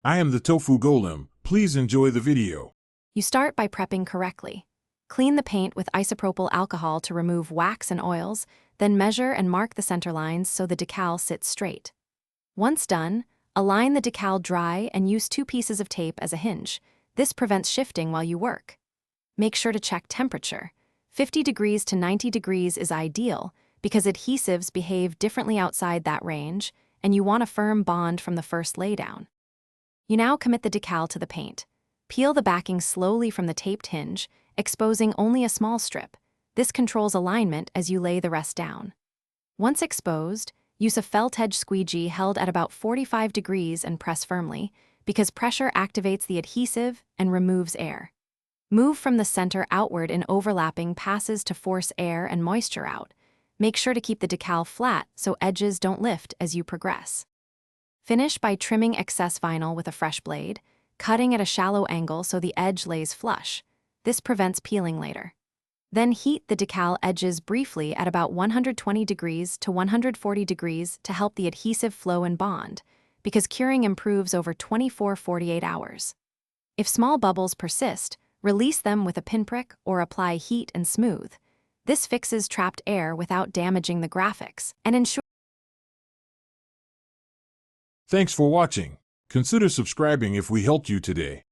I am the tofu golem. Please enjoy the video. You start by prepping correctly. Clean the paint with isopropyl alcohol to remove wax and oils, then measure and mark the center lines so the decal sits straight. Once done, align the decal dry and use 2 pieces of tape as a hinge. This prevents shifting while you work. Make sure to check temperature. 50 degrees to 90 degrees is ideal because adhesives behave differently outside that range, and you want a firm bond from the first laydown. You now commit the decal to the paint. Peel the backing slowly from the taped hinge, exposing only a small strip. This controls alignment as you lay the rest down. Once exposed, use a felt edge squeegee held at about 45 degrees and press firmly, because pressure activates the adhesive and removes air. Move from the center outward in overlapping passes to force air and moisture out. Make sure to keep the decal flat so edges don't lift as you progress. Finish by trimming excess vinyl with a fresh blade, cutting at a shallow angle so the edge lays flush. This prevents peeling later. Then heat the decal edges briefly at about 120 degrees to 140 degrees to help the adhesive flow and bond, because curing improves over 24-48 hours. If small bubbles persist, release them with a pinprick or apply heat and smooth. This fixes trapped air without damaging the graphics and ensures. Thanks for watching. Consider subscribing if we helped you today.